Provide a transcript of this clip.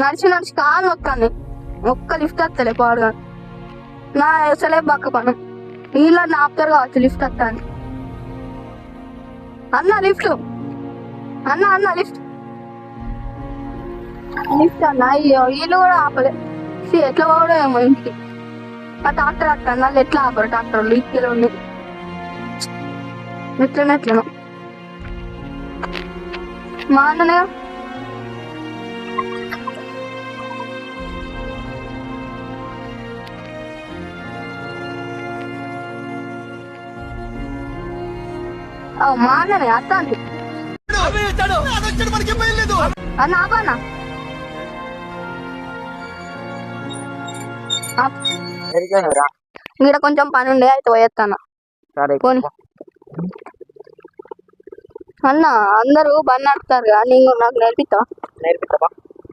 నడిచి నడిచి కాలు నొక్కాను. ఒక్క లిఫ్ట్ వస్తలే పాడుగా నా అసలే బక్క పను వీళ్ళు ఆపుతారు కావచ్చు లిఫ్ట్ వస్తాను. అన్న లిఫ్ట్ అన్న లిఫ్ట్ అన్న అయ్యో వీళ్ళు కూడా ఆపలే. ఎట్లా పోవడం ఏమో ఇంటికి. ఆ ట్రాక్టర్ వస్తాను వాళ్ళు ఎట్లా ఆపరు ట్రాక్టర్లు ఇంటికి ఉంది ఎట్లనో మా అన్ననే మా అన్ననే అత్తాను అన్న ఆపన్నా ఇక్కడ కొంచెం పని ఉండే అయితే పోయేస్తాను. పోనీ అన్న అందరూ బండి నడుపుతారు కదా నీకు నాకు నేర్పిస్తావా?